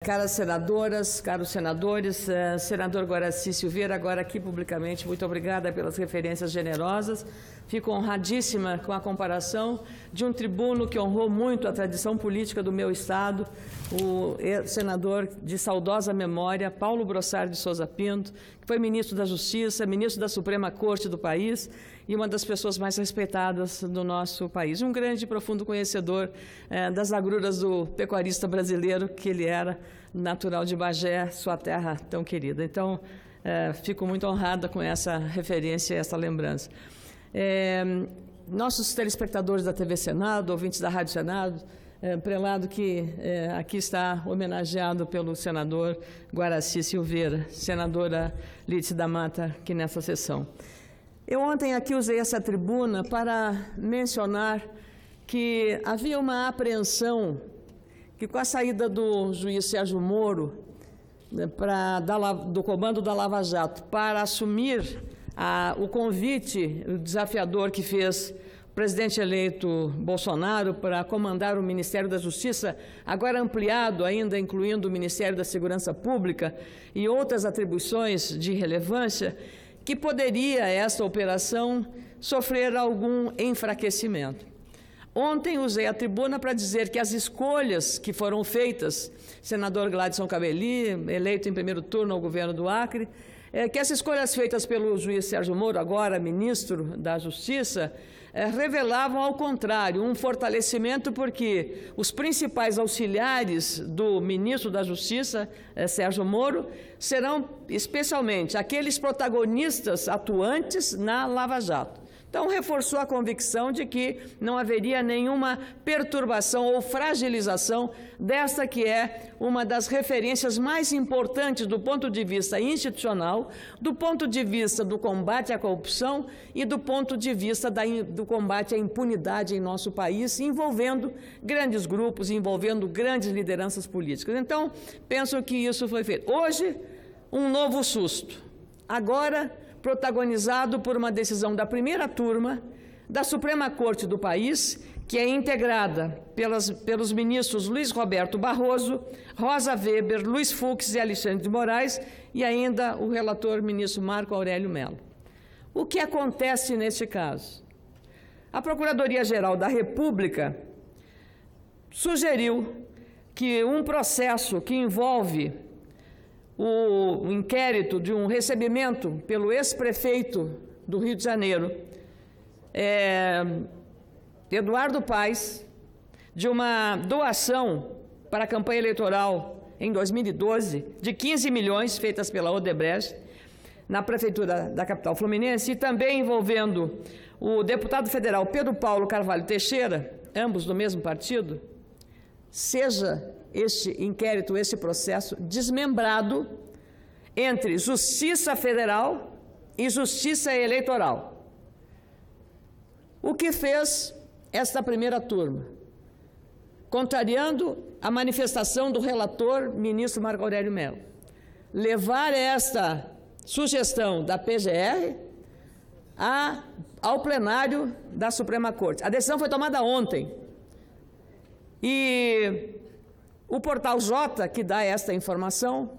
Caras senadoras, caros senadores, senador Guaraci Silveira, agora aqui publicamente, muito obrigada pelas referências generosas. Fico honradíssima com a comparação de um tribuno que honrou muito a tradição política do meu estado, o senador de saudosa memória, Paulo Brossard de Souza Pinto, que foi ministro da Justiça, ministro da Suprema Corte do país e uma das pessoas mais respeitadas do nosso país. Um grande e profundo conhecedor das agruras do pecuarista brasileiro que ele era, natural de Bagé, sua terra tão querida. Então, fico muito honrada com essa referência e essa lembrança. Nossos telespectadores da TV Senado, ouvintes da Rádio Senado, prelado que aqui está homenageado pelo senador Guaraci Silveira, senadora Lídice da Mata, aqui nessa sessão. Eu ontem aqui usei essa tribuna para mencionar que havia uma apreensão que com a saída do juiz Sérgio Moro do comando da Lava Jato para assumir o convite, o desafiador que fez o presidente eleito Bolsonaro para comandar o Ministério da Justiça, agora ampliado ainda, incluindo o Ministério da Segurança Pública e outras atribuições de relevância, que poderia esta operação sofrer algum enfraquecimento. Ontem usei a tribuna para dizer que as escolhas que foram feitas, senador Gladson Cabelli, eleito em primeiro turno ao governo do Acre, que as escolhas feitas pelo juiz Sérgio Moro, agora ministro da Justiça, revelavam, ao contrário, um fortalecimento, porque os principais auxiliares do ministro da Justiça, Sérgio Moro, serão especialmente aqueles protagonistas atuantes na Lava Jato. Então, reforçou a convicção de que não haveria nenhuma perturbação ou fragilização desta que é uma das referências mais importantes do ponto de vista institucional, do ponto de vista do combate à corrupção e do ponto de vista do combate à impunidade em nosso país, envolvendo grandes grupos, envolvendo grandes lideranças políticas. Então, penso que isso foi feito. Hoje, um novo susto. Agora, protagonizado por uma decisão da primeira turma da Suprema Corte do país, que é integrada pelos ministros Luiz Roberto Barroso, Rosa Weber, Luiz Fux e Alexandre de Moraes, e ainda o relator ministro Marco Aurélio Mello. O que acontece neste caso? A Procuradoria-Geral da República sugeriu que um processo que envolve o inquérito de um recebimento pelo ex-prefeito do Rio de Janeiro, Eduardo Paes, de uma doação para a campanha eleitoral em 2012 de 15 milhões feitas pela Odebrecht na prefeitura da capital fluminense, e também envolvendo o deputado federal Pedro Paulo Carvalho Teixeira, ambos do mesmo partido, seja este inquérito, este processo desmembrado entre Justiça Federal e Justiça Eleitoral. O que fez esta primeira turma? Contrariando a manifestação do relator, ministro Marco Aurélio Mello, levar esta sugestão da PGR ao plenário da Suprema Corte. A decisão foi tomada ontem. E o Portal J, que dá esta informação,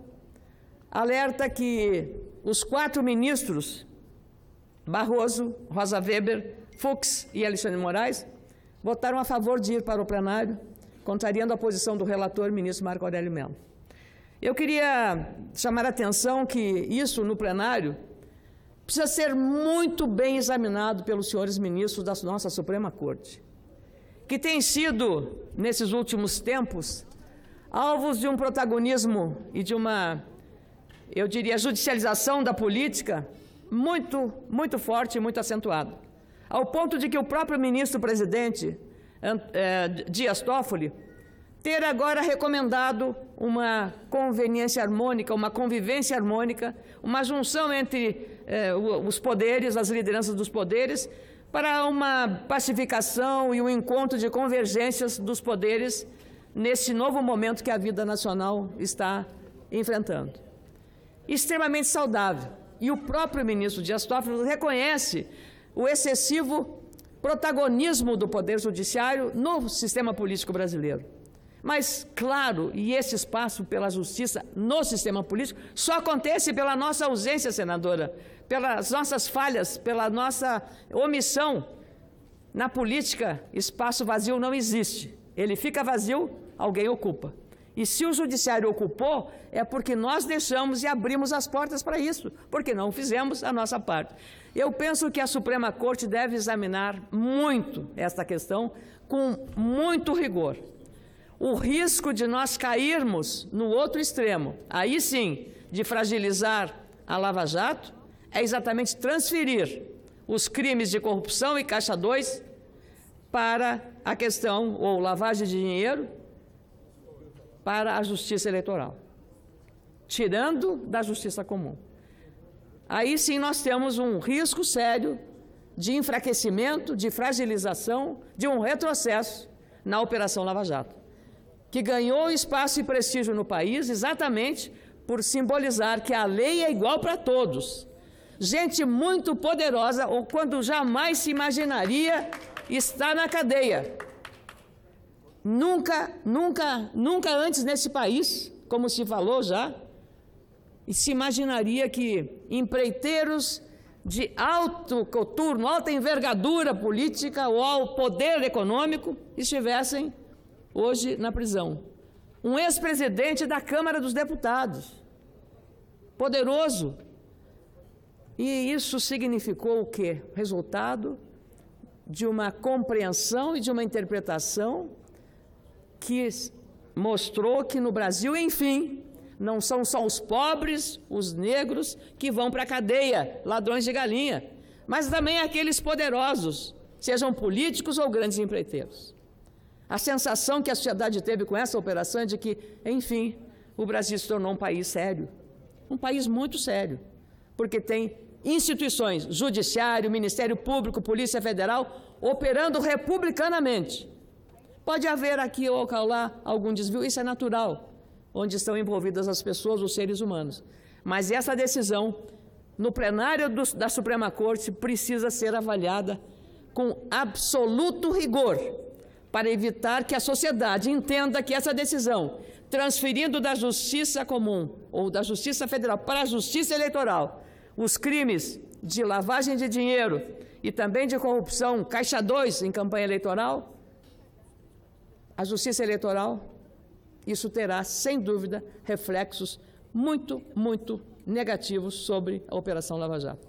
alerta que os 4 ministros, Barroso, Rosa Weber, Fux e Alexandre de Moraes, votaram a favor de ir para o plenário, contrariando a posição do relator, ministro Marco Aurélio Mello. Eu queria chamar a atenção que isso, no plenário, precisa ser muito bem examinado pelos senhores ministros da nossa Suprema Corte, que têm sido, nesses últimos tempos, alvos de um protagonismo e de uma, eu diria, judicialização da política muito forte e muito acentuado, ao ponto de que o próprio ministro-presidente, Dias Toffoli, ter agora recomendado uma conveniência harmônica, uma convivência harmônica, uma junção entre os poderes, as lideranças dos poderes, para uma pacificação e um encontro de convergências dos poderes nesse novo momento que a vida nacional está enfrentando. Extremamente saudável. E o próprio ministro Dias Toffoli reconhece o excessivo protagonismo do Poder Judiciário no sistema político brasileiro. Mas, claro, e esse espaço pela justiça no sistema político só acontece pela nossa ausência, senadora, pelas nossas falhas, pela nossa omissão. Na política, espaço vazio não existe. Ele fica vazio, alguém ocupa. E se o judiciário ocupou, é porque nós deixamos e abrimos as portas para isso, porque não fizemos a nossa parte. Eu penso que a Suprema Corte deve examinar muito esta questão, com muito rigor. O risco de nós cairmos no outro extremo, aí sim, de fragilizar a Lava Jato, é exatamente transferir os crimes de corrupção e Caixa 2 para a questão, ou lavagem de dinheiro, para a justiça eleitoral, tirando da justiça comum. Aí sim nós temos um risco sério de enfraquecimento, de fragilização, de um retrocesso na Operação Lava Jato, que ganhou espaço e prestígio no país exatamente por simbolizar que a lei é igual para todos. Gente muito poderosa, ou quando jamais se imaginaria estar na cadeia. Nunca antes nesse país, como se falou já, se imaginaria que empreiteiros de alto coturno, alta envergadura política ou ao poder econômico estivessem hoje na prisão. Um ex-presidente da Câmara dos Deputados, poderoso. E isso significou o quê? Resultado de uma compreensão e de uma interpretação que mostrou que no Brasil, enfim, não são só os pobres, os negros, que vão para a cadeia, ladrões de galinha, mas também aqueles poderosos, sejam políticos ou grandes empreiteiros. A sensação que a sociedade teve com essa operação é de que, enfim, o Brasil se tornou um país sério, um país muito sério, porque tem instituições, judiciário, Ministério Público, Polícia Federal, operando republicanamente. Pode haver aqui ou lá algum desvio, isso é natural, onde estão envolvidas as pessoas, os seres humanos. Mas essa decisão, no plenário da Suprema Corte, precisa ser avaliada com absoluto rigor, para evitar que a sociedade entenda que essa decisão, transferindo da Justiça Comum ou da Justiça Federal para a Justiça Eleitoral, os crimes de lavagem de dinheiro e também de corrupção, Caixa 2 em campanha eleitoral, a Justiça Eleitoral, isso terá, sem dúvida, reflexos muito negativos sobre a Operação Lava Jato.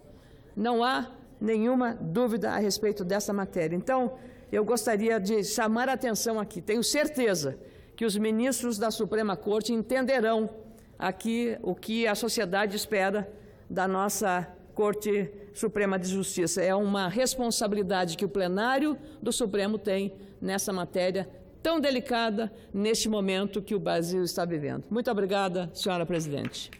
Não há nenhuma dúvida a respeito dessa matéria. Então, eu gostaria de chamar a atenção aqui. Tenho certeza que os ministros da Suprema Corte entenderão aqui o que a sociedade espera da nossa Corte Suprema de Justiça. É uma responsabilidade que o plenário do Supremo tem nessa matéria tão delicada, neste momento que o Brasil está vivendo. Muito obrigada, senhora presidente.